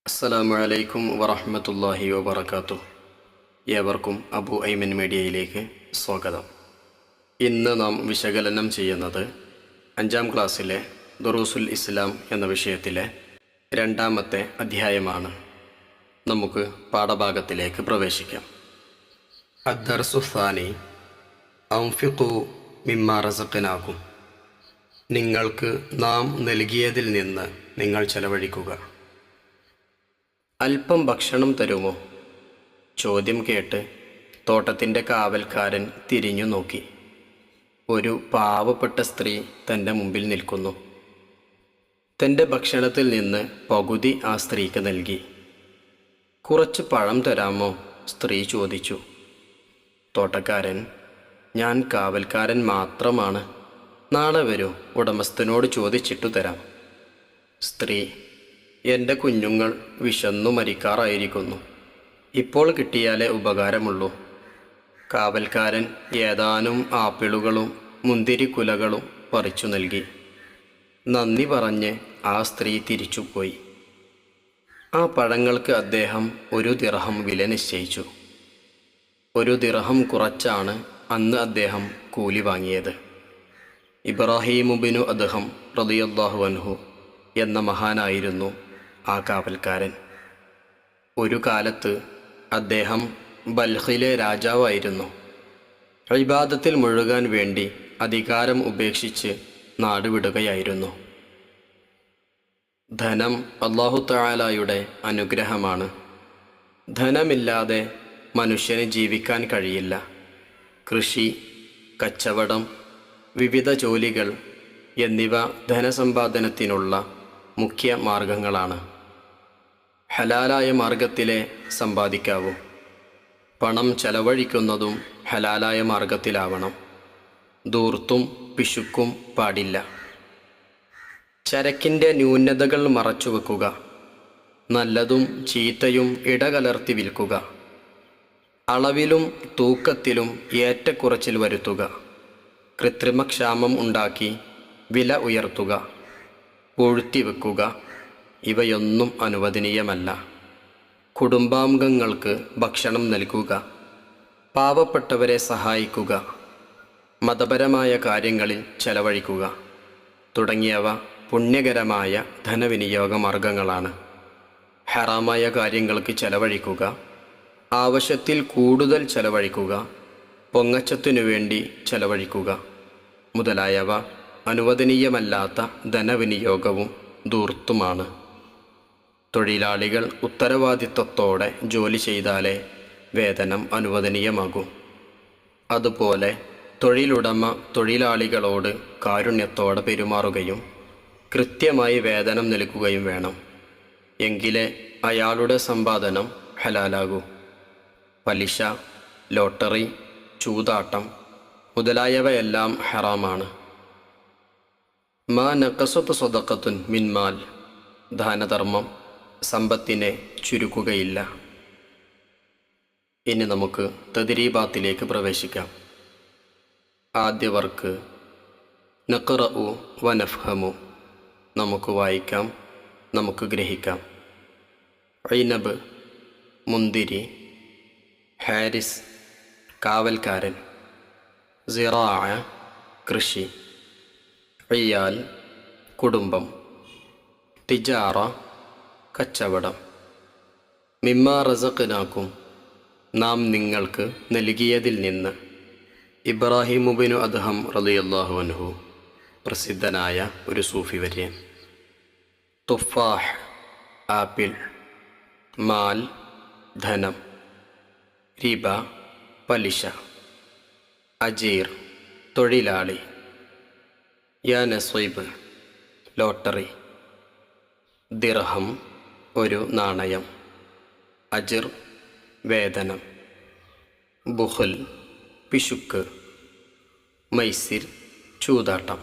അസ്സലാമു അലൈക്കും വറഹ്മത്തുള്ളാഹി വബറകാതുഹു. ഏവർക്കും അബു ഐമൻ മീഡിയയിലേക്ക് സ്വാഗതം. ഇന്ന് നാം വിശകലനം ചെയ്യുന്നത് 5ാം ക്ലാസ്സിലെ ദുറൂസുൽ ഇസ്ലാം എന്ന വിഷയത്തിലെ 2ാമത്തെ അധ്യായമാണ്. നമുക്ക് പാഠഭാഗത്തിലേക്ക് പ്രവേശിക്കാം. അദ്ദർസു സാനി അൻഫിഖു മിമ്മാ റസഖ്നാകും. നിങ്ങൾക്ക് നാം നൽകിയതിൽ നിന്ന് നിങ്ങൾ ചെലവഴിക്കുക. അല്പം ഭക്ഷണം തരുമോ? ചോദ്യം കേട്ട് തോട്ടത്തിൻ്റെ കാവൽക്കാരൻ തിരിഞ്ഞു നോക്കി. ഒരു പാവപ്പെട്ട സ്ത്രീ തൻ്റെ മുമ്പിൽ നിൽക്കുന്നു. തൻ്റെ ഭക്ഷണത്തിൽ നിന്ന് പകുതി ആ സ്ത്രീക്ക് നൽകി. കുറച്ച് പഴം തരാമോ? സ്ത്രീ ചോദിച്ചു. തോട്ടക്കാരൻ, ഞാൻ കാവൽക്കാരൻ മാത്രമാണ്. നാളെ വരൂ, ഉടമസ്ഥനോട് ചോദിച്ചിട്ടു തരാം. സ്ത്രീ, എൻ്റെ കുഞ്ഞുങ്ങൾ വിശന്നു മരിക്കാറായിരിക്കുന്നു. ഇപ്പോൾ കിട്ടിയാലേ ഉപകാരമുള്ളൂ. കാവൽക്കാരൻ ഏതാനും ആപ്പിളുകളും മുന്തിരിക്കുലകളും പറിച്ചു നൽകി. നന്ദി പറഞ്ഞ് ആ സ്ത്രീ തിരിച്ചുപോയി. ആ പഴങ്ങൾക്ക് അദ്ദേഹം 1 ദിർഹം വില നിശ്ചയിച്ചു. 1 ദിർഹം കുറച്ചാണ് അന്ന് അദ്ദേഹം കൂലി വാങ്ങിയത്. ഇബ്രാഹീമുബ്നു അദ്ഹം റളിയല്ലാഹു അൻഹു എന്ന മഹാനായിരുന്നു ആ കാവൽക്കാരൻ. ഒരു കാലത്ത് അദ്ദേഹം ബൽഖിലെ രാജാവായിരുന്നു. ഇബാദത്തിൽ മുഴുകാൻ വേണ്ടി അധികാരം ഉപേക്ഷിച്ച് നാടുവിടുകയായിരുന്നു. ധനം അല്ലാഹു തആലയുടെ അനുഗ്രഹമാണ്. ധനമില്ലാതെ മനുഷ്യന് ജീവിക്കാൻ കഴിയില്ല. കൃഷി, കച്ചവടം, വിവിധ ജോലികൾ എന്നിവ ധനസമ്പാദനത്തിനുള്ള മുഖ്യ മാർഗങ്ങളാണ്. ഹലാലായ മാർഗത്തിലെ സമ്പാദിക്കാവൂ. പണം ചെലവഴിക്കുന്നതും ഹലാലായ മാർഗത്തിലാവണം. ധൂർത്തും പിശുക്കും പാടില്ല. ചരക്കിൻ്റെ ന്യൂനതകൾ മറച്ചുവെക്കുക. നല്ലതും ചീത്തയും ഇടകലർത്തി വിൽക്കുക. അളവിലും തൂക്കത്തിലും ഏറ്റക്കുറച്ചിൽ വരുത്തുക. കൃത്രിമക്ഷാമം ഉണ്ടാക്കി വില ഉയർത്തുക. പൂഴ്ത്തിവെക്കുക. ഇവയൊന്നും അനുവദനീയമല്ല. കുടുംബാംഗങ്ങൾക്ക് ഭക്ഷണം നൽകുക. പാവപ്പെട്ടവരെ സഹായിക്കുക. മതപരമായ കാര്യങ്ങളിൽ ചെലവഴിക്കുക തുടങ്ങിയവ പുണ്യകരമായ ധനവിനിയോഗ മാർഗങ്ങളാണ്. ഹറാമായ കാര്യങ്ങൾക്ക് ചെലവഴിക്കുക, ആവശ്യത്തിൽ കൂടുതൽ ചെലവഴിക്കുക, പൊങ്ങച്ചത്തിനു വേണ്ടി ചെലവഴിക്കുക മുതലായവ അനുവദനീയമല്ലാത്ത ധനവിനിയോഗവും ധൂർത്തുമാണ്. തൊഴിലാളികൾ ഉത്തരവാദിത്വത്തോടെ ജോലി ചെയ്താലേ വേതനം അനുവദനീയമാകൂ. അതുപോലെ തൊഴിലുടമ തൊഴിലാളികളോട് കാരുണ്യത്തോടെ പെരുമാറുകയും കൃത്യമായി വേതനം നൽകുകയും വേണം. എങ്കിലേ അയാളുടെ സമ്പാദനം ഹലാലാകൂ. പലിശ, ലോട്ടറി, ചൂതാട്ടം മുതലായവയെല്ലാം ഹറാമാണ്. മാ നഖസത്ത് സ്വദഖത്തുൻ മിൻ മാൽ. ദാനധർമ്മം സമ്പത്തിനെ ചുരുക്കുകയില്ല. ഇനി നമുക്ക് തദ്രീബാത്തിലേക്ക് പ്രവേശിക്കാം. ആദ്യ വർക്ക് നഖ്റഉ വ നഫ്ഹമു. നമുക്ക് വായിക്കാം, നമുക്ക് ഗ്രഹിക്കാം. ഐനബ് മുന്തിരി. ഹാരിസ് കാവൽക്കാരൻ. സിറാഅ കൃഷി. ഇയാൽ കുടുംബം. തിജാറ കച്ചവടം. മിമ്മാ റസഖ്നാകും നാം നിങ്ങൾക്ക് നൽകിയതിൽ നിന്ന്. ഇബ്രാഹീമുബ്നു അദ്ഹം റളിയല്ലാഹു അൻഹു പ്രസിദ്ധനായ ഒരു സൂഫി വര്യൻ. തുഫാഹ് ആപ്പിൾ. മാൽ ധനം. റിബ പലിശ. അജീർ തൊഴിലാളി. യാ നസീബ് ലോട്ടറി. ദിർഹം ഒരു നാണയം. അജിർ വേതനം. ബുഖൽ പിശുക്ക്. മൈസിർ ചൂതാട്ടം.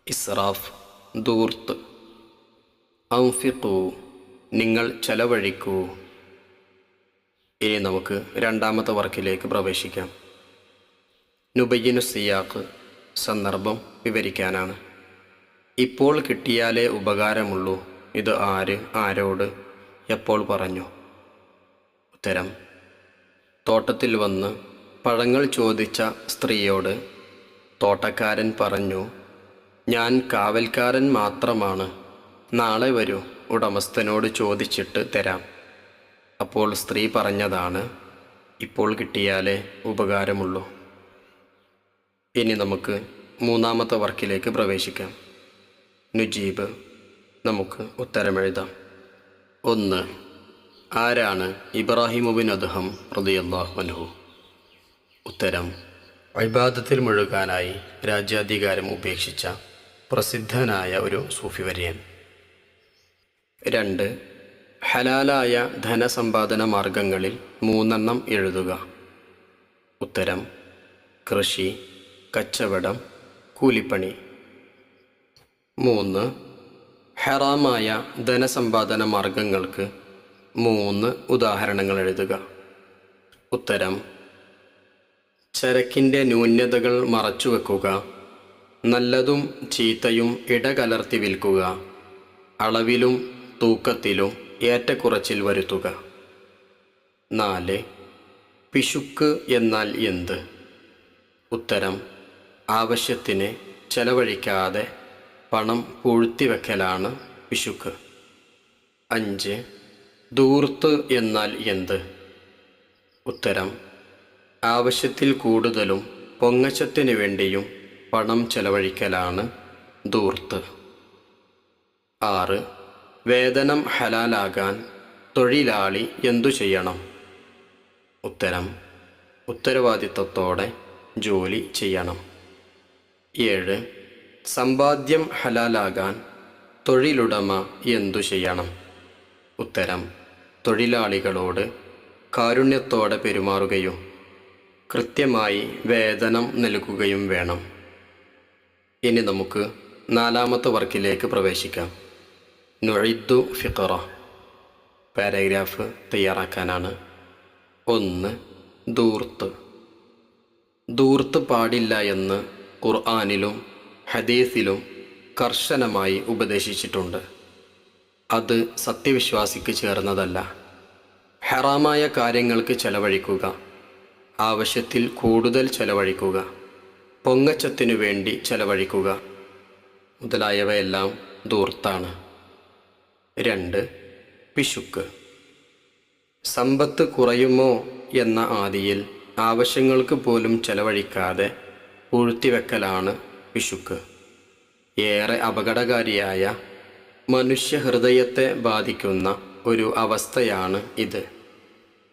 ഇസ്റാഫ് ധൂർത്ത്. അൻഫിഖു നിങ്ങൾ ചെലവഴിക്കൂ. ഇനി നമുക്ക് 2ാമത്തെ വർക്കിലേക്ക് പ്രവേശിക്കാം. നുബയ്യിനു സിയാഖ് സന്ദർഭം വിവരിക്കാനാണ്. ഇപ്പോൾ കിട്ടിയാലേ ഉപകാരമുള്ളൂ. ഇത് ആര്, ആരോട്, എപ്പോൾ പറഞ്ഞു? ഉത്തരം: തോട്ടത്തിൽ വന്ന് പഴങ്ങൾ ചോദിച്ച സ്ത്രീയോട് തോട്ടക്കാരൻ പറഞ്ഞു, ഞാൻ കാവൽക്കാരൻ മാത്രമാണ്, നാളെ വരൂ, ഉടമസ്ഥനോട് ചോദിച്ചിട്ട് തരാം. അപ്പോൾ സ്ത്രീ പറഞ്ഞതാണ്, ഇപ്പോൾ കിട്ടിയാലേ ഉപകാരമുള്ളൂ. ഇനി നമുക്ക് മൂന്നാമത്തെ വർക്കിലേക്ക് പ്രവേശിക്കാം. നുജീബ്. നമുക്ക് ഉത്തരമെഴുതാം. 1. ആരാണ് ഇബ്രാഹിമുബിൻ അദ്ഹം റളിയല്ലാഹു അൻഹു? ഉത്തരം: ഇബാദത്തിൽ മുഴുകാനായി രാജ്യാധികാരം ഉപേക്ഷിച്ച പ്രസിദ്ധനായ ഒരു സൂഫി വര്യൻ. 2. ഹലാലായ ധനസമ്പാദന മാർഗങ്ങളിൽ 3 എഴുതുക. ഉത്തരം: കൃഷി, കച്ചവടം, കൂലിപ്പണി. 3. ഹറാമായ ധനസമ്പാദന മാർഗങ്ങൾക്ക് 3 ഉദാഹരണങ്ങൾ എഴുതുക. ഉത്തരം: ചരക്കിൻ്റെ ന്യൂനതകൾ മറച്ചുവെക്കുക, നല്ലതും ചീത്തയും ഇടകലർത്തി വിൽക്കുക, അളവിലും തൂക്കത്തിലും ഏറ്റക്കുറച്ചിൽ വരുത്തുക. 4. പിശുക്ക് എന്നാൽ എന്ത്? ഉത്തരം: ആവശ്യത്തിന് ചെലവഴിക്കാതെ പണം പൂഴ്ത്തിവെക്കലാണ് പിശുക്ക്. 5. ധൂർത്ത് എന്നാൽ എന്ത്? ഉത്തരം: ആവശ്യത്തിൽ കൂടുതലും പൊങ്ങച്ചത്തിന് വേണ്ടിയും പണം ചെലവഴിക്കലാണ് ധൂർത്ത്. 6. വേതനം ഹലാലാകാൻ തൊഴിലാളി എന്തു ചെയ്യണം? ഉത്തരം: ഉത്തരവാദിത്തത്തോടെ ജോലി ചെയ്യണം. 7. സമ്പാദ്യം ഹലാലാകാൻ തൊഴിലുടമ എന്തു ചെയ്യണം? ഉത്തരം: തൊഴിലാളികളോട് കാരുണ്യത്തോടെ പെരുമാറുകയും കൃത്യമായി വേതനം നൽകുകയും വേണം. ഇനി നമുക്ക് 4ാമത്തെ വർക്കിലേക്ക് പ്രവേശിക്കാം. നുഇദ്ദു ഫിഖറ. പാരഗ്രാഫ് തയ്യാറാക്കാനാണ്. 1. ധൂർത്ത്. ധൂർത്ത് പാടില്ല എന്ന് ഖുർആനിലും ഹദീസിലും കർശനമായി ഉപദേശിച്ചിട്ടുണ്ട്. അത് സത്യവിശ്വാസിക്ക് ചേർന്നതല്ല. ഹറാമായ കാര്യങ്ങൾക്ക് ചെലവഴിക്കുക, ആവശ്യത്തിൽ കൂടുതൽ ചെലവഴിക്കുക, പൊങ്ങച്ചത്തിനു വേണ്ടി ചെലവഴിക്കുക മുതലായവയെല്ലാം ധൂർത്താണ്. 2. പിശുക്ക്. സമ്പത്ത് കുറയുമോ എന്ന ആദിയിൽ ആവശ്യങ്ങൾക്ക് പോലും ചെലവഴിക്കാതെ പൂഴ്ത്തിവെക്കലാണ് പിശുക്ക്. ഏറെ അപകടകാരിയായ മനുഷ്യഹൃദയത്തെ ബാധിക്കുന്ന ഒരു അവസ്ഥയാണ് ഇത്.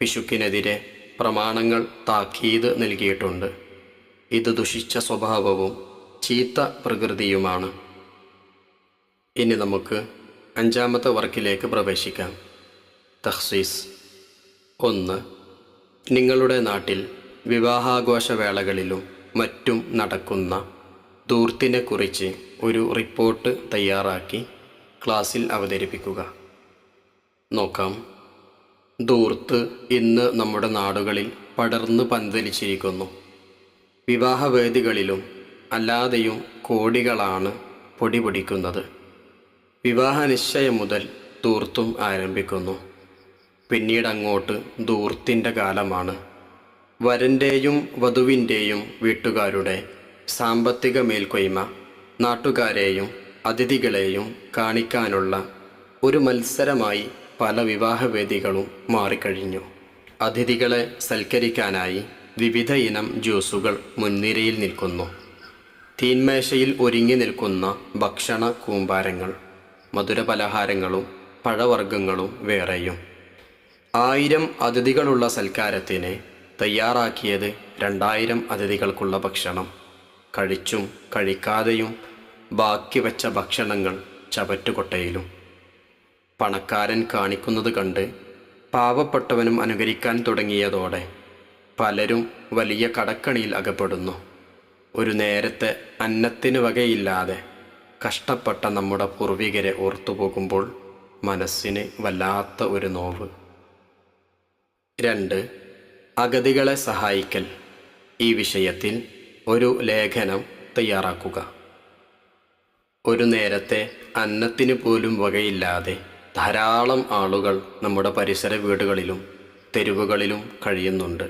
പിശുക്കിനെതിരെ പ്രമാണങ്ങൾ താക്കീത് നൽകിയിട്ടുണ്ട്. ഇത് ദുഷിച്ച സ്വഭാവവും ചീത്ത പ്രകൃതിയുമാണ്. ഇനി നമുക്ക് 5ാമത്തെ വർക്കിലേക്ക് പ്രവേശിക്കാം. തഖ്സീസ്. 1. നിങ്ങളുടെ നാട്ടിൽ വിവാഹാഘോഷവേളകളിലും മറ്റും നടക്കുന്ന ധൂർത്തിനെക്കുറിച്ച് ഒരു റിപ്പോർട്ട് തയ്യാറാക്കി ക്ലാസ്സിൽ അവതരിപ്പിക്കുക. നോക്കാം. ധൂർത്ത് ഇന്ന് നമ്മുടെ നാടുകളിൽ പടർന്നു പന്തലിച്ചിരിക്കുന്നു. വിവാഹവേദികളിലും അല്ലാതെയും കോടികളാണ് പൊടിപൊടിക്കുന്നത്. വിവാഹ നിശ്ചയം മുതൽ ധൂർത്തും ആരംഭിക്കുന്നു. പിന്നീടങ്ങോട്ട് ധൂർത്തിൻ്റെ കാലമാണ്. വരൻ്റെയും വധുവിൻ്റെയും വീട്ടുകാരുടെ സാമ്പത്തിക മേൽക്കൊയ്മ നാട്ടുകാരെയും അതിഥികളെയും കാണിക്കാനുള്ള ഒരു മത്സരമായി പല വിവാഹവേദികളും മാറിക്കഴിഞ്ഞു. അതിഥികളെ സൽക്കരിക്കാനായി വിവിധ ഇനം ജ്യൂസുകൾ മുൻനിരയിൽ നിൽക്കുന്നു. തീന്മേശയിൽ ഒരുങ്ങി നിൽക്കുന്ന ഭക്ഷണ കൂമ്പാരങ്ങൾ, മധുരപലഹാരങ്ങളും പഴവർഗ്ഗങ്ങളും വേറെയും. 1000 അതിഥികളുള്ള സൽക്കാരത്തിന് തയ്യാറാക്കിയത് 2000 അതിഥികൾക്കുള്ള ഭക്ഷണം. കഴിച്ചും കഴിക്കാതെയും ബാക്കി വച്ച ഭക്ഷണങ്ങൾ ചവറ്റുകൊട്ടയിലും. പണക്കാരൻ കാണിക്കുന്നത് കണ്ട് പാവപ്പെട്ടവനും അനുകരിക്കാൻ തുടങ്ങിയതോടെ പലരും വലിയ കടക്കണിയിൽ അകപ്പെടുന്നു. ഒരു നേരത്തെ അന്നത്തിന് വകയില്ലാതെ കഷ്ടപ്പെട്ട നമ്മുടെ പൂർവികരെ ഓർത്തുപോകുമ്പോൾ മനസ്സിന് വല്ലാത്ത ഒരു നോവ്. 2. അഗതികളെ സഹായിക്കൽ. ഈ വിഷയത്തിൽ ഒരു ലേഖനം തയ്യാറാക്കുക. ഒരു നേരത്തെ അന്നത്തിന് പോലും വകയില്ലാതെ ധാരാളം ആളുകൾ നമ്മുടെ പരിസര വീടുകളിലും തെരുവുകളിലും കഴിയുന്നുണ്ട്.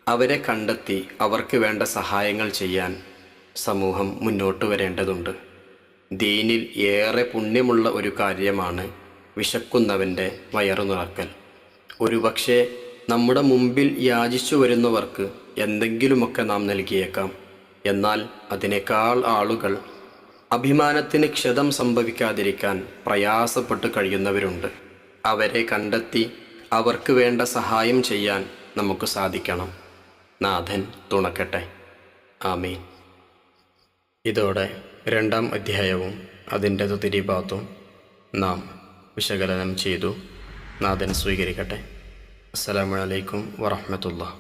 അവരെ കണ്ടെത്തി അവർക്ക് വേണ്ട സഹായങ്ങൾ ചെയ്യാൻ സമൂഹം മുന്നോട്ട് വരേണ്ടതുണ്ട്. ദീനിൽ ഏറെ പുണ്യമുള്ള ഒരു കാര്യമാണ് വിശക്കുന്നവൻ്റെ വയറു നിറക്കൽ. ഒരുപക്ഷെ നമ്മുടെ മുമ്പിൽ യാചിച്ചു വരുന്നവർക്ക് എന്തെങ്കിലുമൊക്കെ നാം നൽകിയേക്കാം. എന്നാൽ അതിനേക്കാൾ ആളുകൾ അഭിമാനത്തിന് ക്ഷതം സംഭവിക്കാതിരിക്കാൻ പ്രയാസപ്പെട്ട് കഴിയുന്നവരുണ്ട്. അവരെ കണ്ടെത്തി അവർക്ക് വേണ്ട സഹായം ചെയ്യാൻ നമുക്ക് സാധിക്കണം. നാഥൻ തുണക്കട്ടെ. ആമീൻ. ഇതോടെ 2-ാം അധ്യായവും അതിൻ്റെ തിരിഭാഗത്തും നാം വിശകലനം ചെയ്തു. നാഥൻ സ്വീകരിക്കട്ടെ. അസ്സലാമു അലൈക്കും വറഹ്മത്തുള്ളാഹി.